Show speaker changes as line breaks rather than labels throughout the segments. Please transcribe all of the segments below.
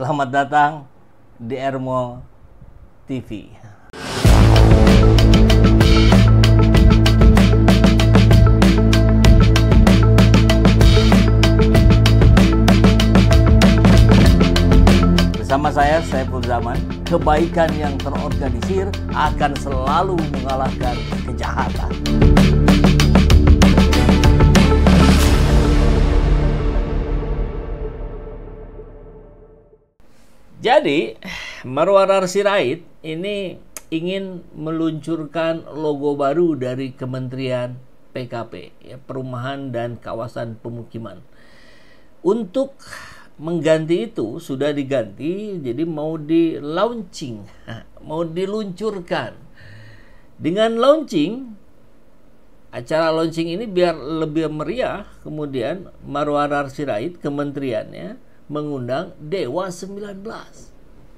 Selamat datang di Ermo TV. Bersama saya, Saiful Zaman, kebaikan yang terorganisir akan selalu mengalahkan kejahatan. Jadi, Marwarar Sirait ini ingin meluncurkan logo baru dari Kementerian PKP, ya, Perumahan dan Kawasan Pemukiman. Untuk mengganti itu sudah diganti, jadi mau di launching, mau diluncurkan. Dengan launching, acara launching ini biar lebih meriah, kemudian Marwarar Sirait kementeriannya mengundang Dewa 19.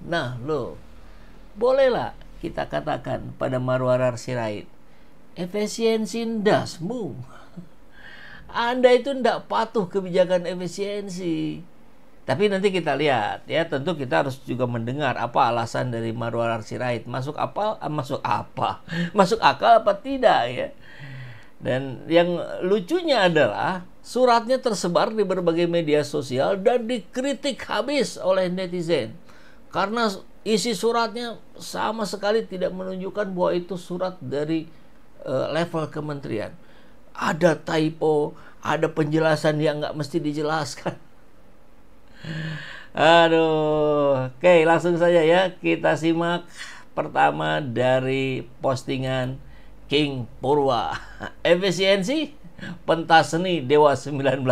Nah, bolehlah kita katakan pada Marwarar Sirait, efisiensi ndasmu. Anda itu tidak patuh kebijakan efisiensi. Tapi nanti kita lihat, ya, tentu kita harus juga mendengar apa alasan dari Marwarar Sirait. Masuk akal apa tidak, ya. Dan yang lucunya adalah suratnya tersebar di berbagai media sosial dan dikritik habis oleh netizen. Karena isi suratnya sama sekali tidak menunjukkan bahwa itu surat dari level kementerian. Ada typo, ada penjelasan yang nggak mesti dijelaskan. Aduh, oke, langsung saja ya kita simak pertama dari postingan King Purwa. Efisiensi pentas seni Dewa 19.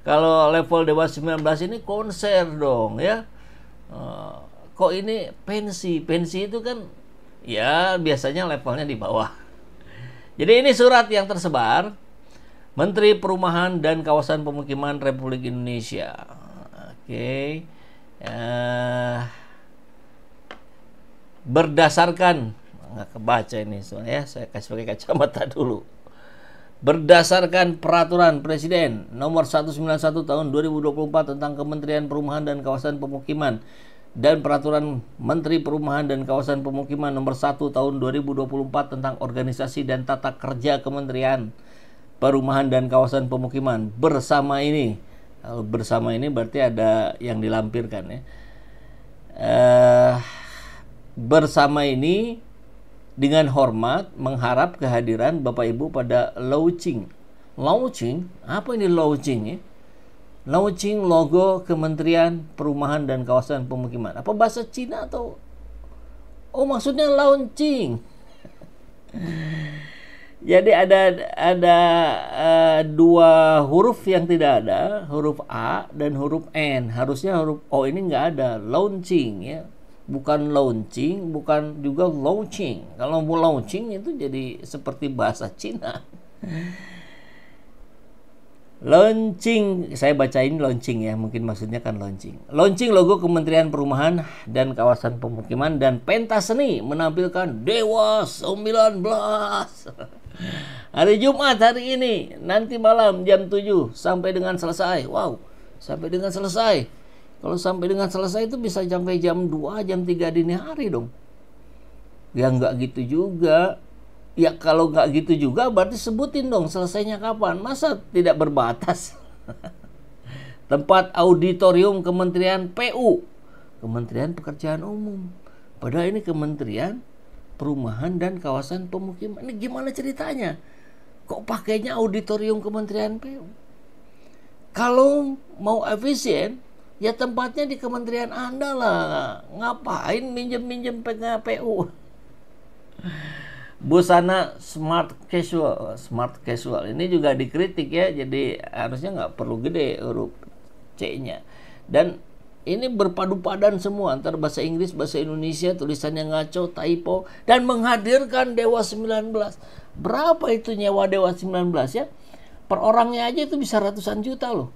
Kalau level Dewa 19 ini konser dong, ya. Kok ini pensi? Pensi itu kan ya biasanya levelnya di bawah. Jadi ini surat yang tersebar Menteri Perumahan dan Kawasan Pemukiman Republik Indonesia. Oke. Berdasarkan, nggak kebaca ini soalnya, saya kasih pakai kacamata dulu. Berdasarkan Peraturan Presiden Nomor 191 Tahun 2024 tentang Kementerian Perumahan dan Kawasan Pemukiman dan Peraturan Menteri Perumahan dan Kawasan Pemukiman Nomor 1 Tahun 2024 tentang Organisasi dan Tata Kerja Kementerian Perumahan dan Kawasan Pemukiman bersama ini. Kalau bersama ini berarti ada yang dilampirkan, ya. Bersama ini dengan hormat mengharap kehadiran Bapak Ibu pada launching. Launching? Apa ini launching, ya? Launching logo Kementerian Perumahan dan Kawasan Pemukiman. Apa bahasa Cina atau? Oh, maksudnya launching. Jadi ada dua huruf yang tidak ada, huruf A dan huruf N. Harusnya huruf O ini nggak ada. Launching, ya. Bukan launching, bukan juga launching. Kalau mau launching itu jadi seperti bahasa Cina. Launching, saya bacain launching, ya, mungkin maksudnya kan launching. Launching logo Kementerian Perumahan dan Kawasan Pemukiman dan pentas seni menampilkan Dewa 19. Hari Jumat hari ini, nanti malam jam 7 sampai dengan selesai. Wow, sampai dengan selesai. Kalau sampai dengan selesai itu bisa sampai jam 2, jam 3 dini hari dong. Ya nggak gitu juga. Ya kalau nggak gitu juga berarti sebutin dong selesainya kapan. Masa tidak berbatas? Tempat auditorium Kementerian PU, Kementerian Pekerjaan Umum. Padahal ini Kementerian Perumahan dan Kawasan Pemukiman. Ini gimana ceritanya? Kok pakainya auditorium Kementerian PU? Kalau mau efisien, ya tempatnya di kementerian Anda lah. Ngapain minjem-minjem PU? Busana smart casual ini juga dikritik, ya. Jadi harusnya nggak perlu gede huruf C-nya. Dan ini berpadu padan semua antara bahasa Inggris, bahasa Indonesia, tulisannya ngaco, typo, dan menghadirkan Dewa 19. Berapa itu nyewa Dewa 19, ya? Per orangnya aja itu bisa ratusan juta loh,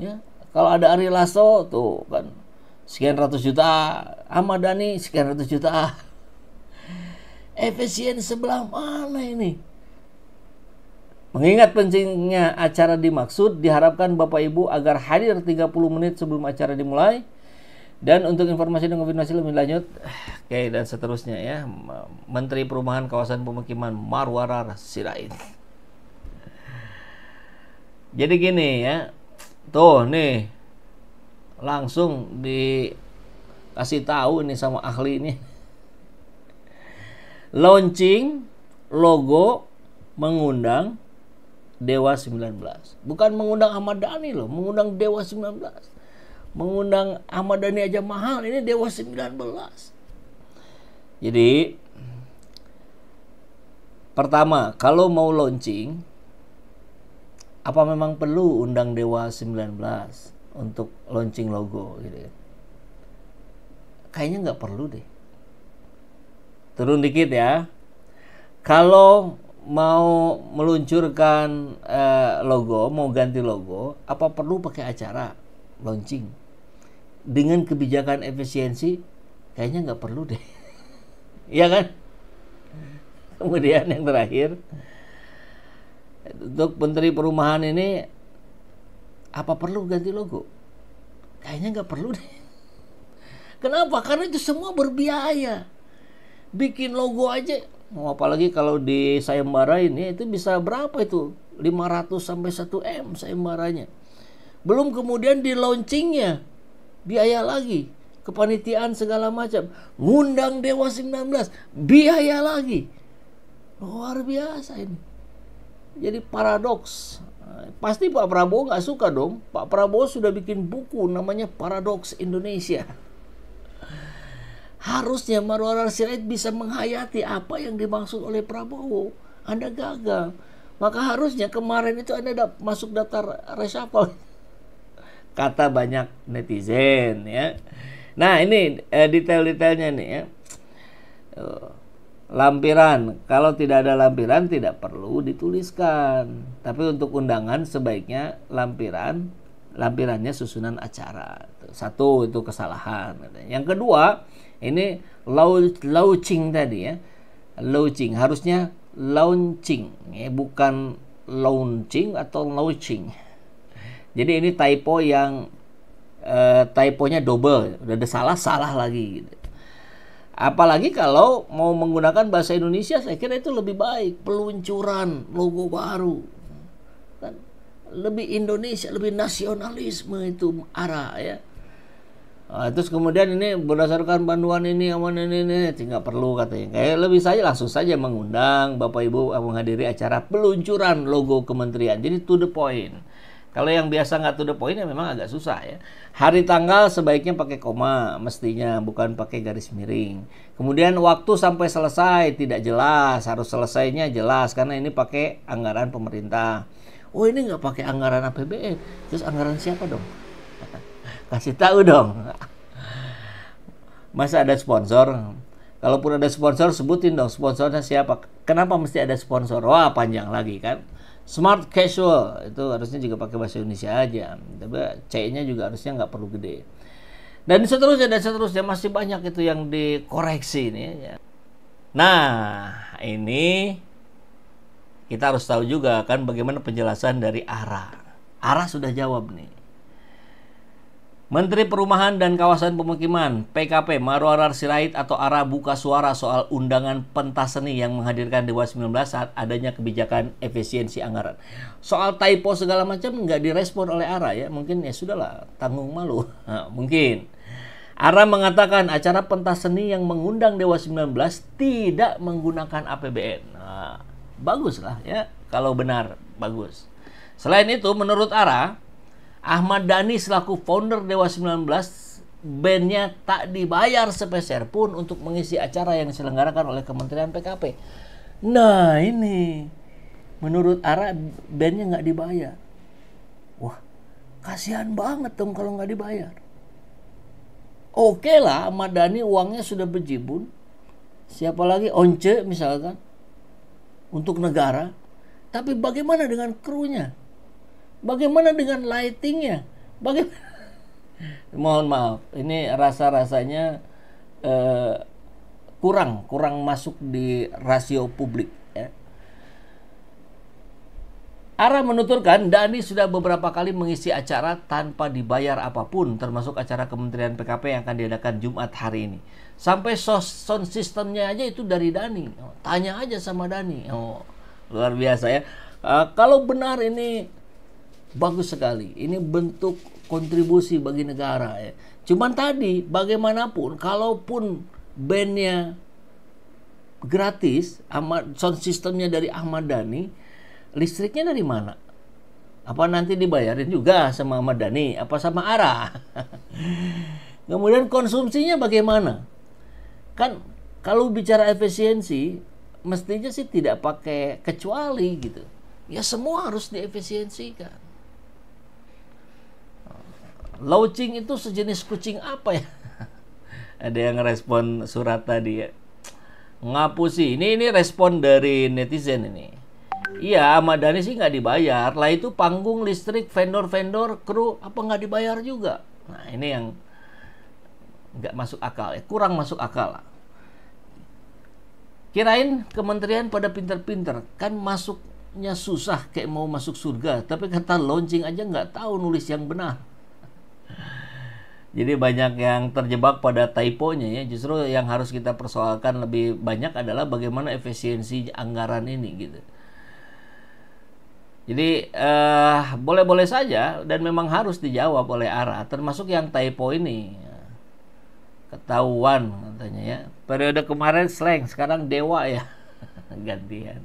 ya. Kalau ada Ari Lasso tuh kan sekian ratus juta, Ahmad Dhani sekian ratus juta. Efisien sebelah mana ini? Mengingat pentingnya acara dimaksud, diharapkan Bapak Ibu agar hadir 30 menit sebelum acara dimulai Dan untuk informasi dan konfirmasi lebih lanjut, oke, dan seterusnya ya, Menteri Perumahan Kawasan Pemukiman Marwarar Sirait. Jadi gini ya, tuh nih langsung dikasih tahu nih sama ahli ini. Launching logo mengundang Dewa 19. Bukan mengundang Ahmad Dhani loh, mengundang Dewa 19. Mengundang Ahmad Dhani aja mahal, ini Dewa 19. Jadi pertama, kalau mau launching, apa memang perlu undang Dewa 19 untuk launching logo gitu? Kayaknya nggak perlu deh. Turun dikit ya. Kalau mau meluncurkan logo, mau ganti logo, apa perlu pakai acara launching? Dengan kebijakan efisiensi, kayaknya nggak perlu deh. Iya kan? Kemudian yang terakhir, untuk Menteri Perumahan ini, apa perlu ganti logo? Kayaknya nggak perlu deh. Kenapa? Karena itu semua berbiaya. Bikin logo aja, apalagi kalau di sayembara ini, itu bisa berapa itu? 500 sampai 1 M sayembaranya. Belum kemudian di launchingnya, biaya lagi. Kepanitiaan segala macam. Ngundang Dewa 19, biaya lagi. Luar biasa ini. Jadi paradoks. Pasti Pak Prabowo nggak suka dong. Pak Prabowo sudah bikin buku namanya Paradoks Indonesia. Harusnya Marwarar Sirait bisa menghayati apa yang dimaksud oleh Prabowo. Anda gagal. Maka harusnya kemarin itu Anda masuk daftar reshuffle. Kata banyak netizen ya. Nah ini detail-detailnya nih ya. Lampiran, kalau tidak ada lampiran tidak perlu dituliskan. Tapi untuk undangan sebaiknya lampirannya susunan acara. Satu, itu kesalahan. Yang kedua, ini launching tadi ya. Launching, harusnya launching ya, bukan launching atau launching. Jadi ini typo yang typonya double, udah ada salah lagi gitu. Apalagi kalau mau menggunakan bahasa Indonesia, saya kira itu lebih baik, peluncuran logo baru. Kan lebih Indonesia, lebih nasionalisme itu arah ya. Nah, terus kemudian ini berdasarkan panduan ini aman ini tidak perlu katanya. Kayak lebih saja langsung saja mengundang Bapak Ibu menghadiri acara peluncuran logo kementerian. Jadi to the point. Kalau yang biasa nggak to the point ya memang agak susah ya. Hari tanggal sebaiknya pakai koma mestinya, bukan pakai garis miring. Kemudian waktu sampai selesai tidak jelas, harus selesainya jelas karena ini pakai anggaran pemerintah. Oh ini nggak pakai anggaran APBN, terus anggaran siapa dong? Kasih tahu dong. Masa ada sponsor? Kalaupun ada sponsor sebutin dong sponsornya siapa. Kenapa mesti ada sponsor? Wah panjang lagi kan. Smart casual itu harusnya juga pakai bahasa Indonesia aja, tapi C-nya juga harusnya nggak perlu gede. Dan seterusnya masih banyak itu yang dikoreksi nih. Ya. Nah ini kita harus tahu juga kan bagaimana penjelasan dari ARA. ARA sudah jawab nih. Menteri Perumahan dan Kawasan Pemukiman PKP Marwarar Sirait atau ARA buka suara soal undangan pentas seni yang menghadirkan Dewa 19 saat adanya kebijakan efisiensi anggaran. Soal typo segala macam nggak direspon oleh ARA ya, mungkin ya sudahlah tanggung malu. Nah, mungkin ARA mengatakan acara pentas seni yang mengundang Dewa 19 tidak menggunakan APBN. Nah, baguslah ya, kalau benar bagus. Selain itu menurut ARA Ahmad Dhani selaku founder Dewa 19 bandnya tak dibayar sepeser pun untuk mengisi acara yang diselenggarakan oleh Kementerian PKP. Nah ini menurut ARA bandnya nggak dibayar. Wah kasihan banget dong kalau nggak dibayar. Oke lah Ahmad Dhani uangnya sudah berjibun. Siapa lagi Once misalkan untuk negara. Tapi bagaimana dengan krunya? Bagaimana dengan lightingnya? Bagaimana? Mohon maaf, ini rasa-rasanya kurang masuk di rasio publik. Ya. Ara menuturkan, Dhani sudah beberapa kali mengisi acara tanpa dibayar apapun, termasuk acara Kementerian PKP yang akan diadakan Jumat hari ini. Sampai sound systemnya aja itu dari Dhani. Tanya aja sama Dhani. Luar biasa ya. Kalau benar ini bagus sekali. Ini bentuk kontribusi bagi negara ya. Cuman tadi bagaimanapun, kalaupun bandnya gratis, sound systemnya dari Ahmad Dhani, listriknya dari mana? Apa nanti dibayarin juga sama Ahmad Dhani? Apa sama Ara? Kemudian konsumsinya bagaimana? Kan kalau bicara efisiensi, mestinya sih tidak pakai kecuali gitu. Ya semua harus diefisiensikan. Launching itu sejenis kucing apa ya? Ada yang respon surat tadi ya. Ngapusi. Ini respon dari netizen ini. Iya, Ahmad Dhani sih nggak dibayar. Lah itu panggung, listrik, vendor-vendor, kru, apa nggak dibayar juga? Nah ini yang nggak masuk akal ya, kurang masuk akal lah. Kirain kementerian pada pinter-pinter, kan masuknya susah kayak mau masuk surga, tapi kata launching aja nggak tahu nulis yang benar. Jadi banyak yang terjebak pada typonya ya. Justru yang harus kita persoalkan lebih banyak adalah bagaimana efisiensi anggaran ini gitu. Jadi boleh-boleh saja dan memang harus dijawab oleh Ara, termasuk yang typo ini. Ketahuan katanya ya. Periode kemarin slang, sekarang dewa ya. Gantian.